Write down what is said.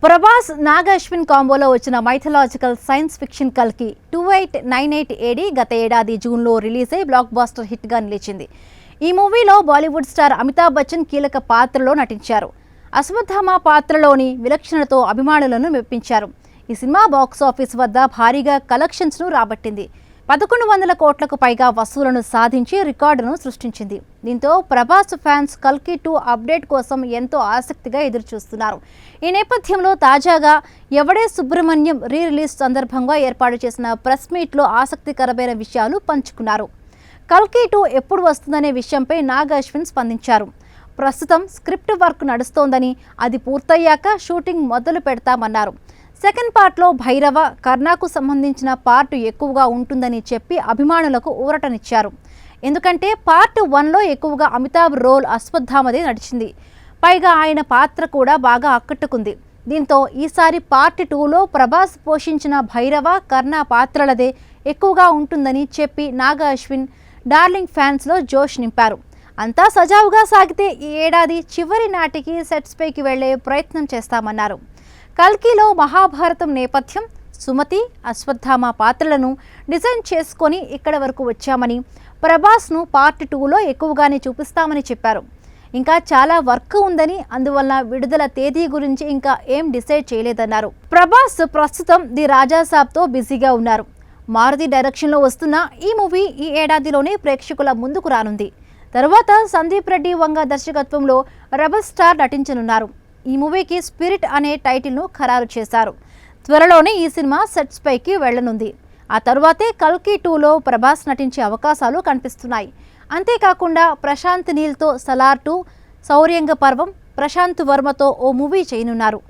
ప్రభాస్ నాగ్ అశ్విన్ కాంబోలో వచ్చిన mythological science fiction కల్కి 2898 AD గత ఏడాది జూన్లో రిలీజ్ అయి బ్లాక్ బాస్టర్ హిట్గా నిలిచింది. ఈ మూవీలో బాలీవుడ్ స్టార్ అమితాబ్ బచ్చన్ కీలక పాత్రలో నటించారు. అశ్వత్థామ పాత్రలోని విలక్షణతో అభిమానులను మెప్పించారు. ఈ సినిమా బాక్సాఫీస్ వద్ద భారీగా కలెక్షన్స్ను రాబట్టింది. 1100 కోట్లకు పైగా వసూలను సాధించి రికార్డును సృష్టించింది. దీంతో ప్రభాస్ ఫ్యాన్స్ కల్కి 2 అప్డేట్ కోసం ఎంతో ఆసక్తిగా ఎదురుచూస్తున్నారు. ఈ నేపథ్యంలో తాజాగా ఎవడే సుబ్రహ్మణ్యం రిలీజ్ సందర్భంగా ఏర్పాటు చేసిన ప్రెస్ మీట్లో ఆసక్తికరమైన విషయాలు పంచుకున్నారు. కల్కి 2 ఎప్పుడు వస్తుందనే విషయంపై నాగ్ అశ్విన్ స్పందించారు. ప్రస్తుతం స్క్రిప్ట్ వర్క్ నడుస్తోందని, అది పూర్తయ్యాక షూటింగ్ మొదలు పెడతామన్నారు. సెకండ్ పార్ట్లో భైరవ, కర్ణకు సంబంధించిన పార్ట్ ఎక్కువగా ఉంటుందని చెప్పి అభిమానులకు ఊరటనిచ్చారు. ఎందుకంటే పార్ట్ 1లో ఎక్కువగా అమితాబ్ రోల్ అశ్వత్థామదే నడిచింది. పైగా ఆయన పాత్ర కూడా బాగా ఆకట్టుకుంది. దీంతో ఈసారి పార్ట్ 2లో ప్రభాస్ పోషించిన భైరవ, కర్ణ పాత్రలదే ఎక్కువగా ఉంటుందని చెప్పి నాగ్ అశ్విన్ డార్లింగ్ ఫ్యాన్స్లో జోష్ నింపారు. అంతా సజావుగా సాగితే ఈ ఏడాది చివరి నాటికి సెట్స్పైకి వెళ్లే ప్రయత్నం చేస్తామన్నారు. కల్కిలో మహాభారతం నేపథ్యం, సుమతి, అశ్వత్థామ పాత్రలను డిజైన్ చేసుకొని ఇక్కడ వరకు వచ్చామని, ప్రభాస్ను పార్ట్ 2లో ఎక్కువగానే చూపిస్తామని చెప్పారు. ఇంకా చాలా వర్క్ ఉందని, అందువల్ల విడుదల తేదీ గురించి ఇంకా ఏం డిసైడ్ చేయలేదన్నారు. ప్రభాస్ ప్రస్తుతం ది రాజాసాబ్తో బిజీగా ఉన్నారు. మారుతి డైరెక్షన్లో వస్తున్న ఈ మూవీ ఈ ఏడాదిలోనే ప్రేక్షకుల ముందుకు రానుంది. తర్వాత సందీప్ రెడ్డి వంగ దర్శకత్వంలో రెబల్ స్టార్ నటించనున్నారు. ఈ మూవీకి స్పిరిట్ అనే టైటిల్ను ఖరారు చేశారు. త్వరలోనే ఈ సినిమా సెట్స్ పైకి వెళ్లనుంది. ఆ తరువాతే కల్కి 2లో ప్రభాస్ నటించే అవకాశాలు కనిపిస్తున్నాయి. అంతేకాకుండా ప్రశాంత్ నీల్తో సలార్ 2, శౌర్యంగ పర్వం, ప్రశాంత్ వర్మతో ఓ మూవీ చేయనున్నారు.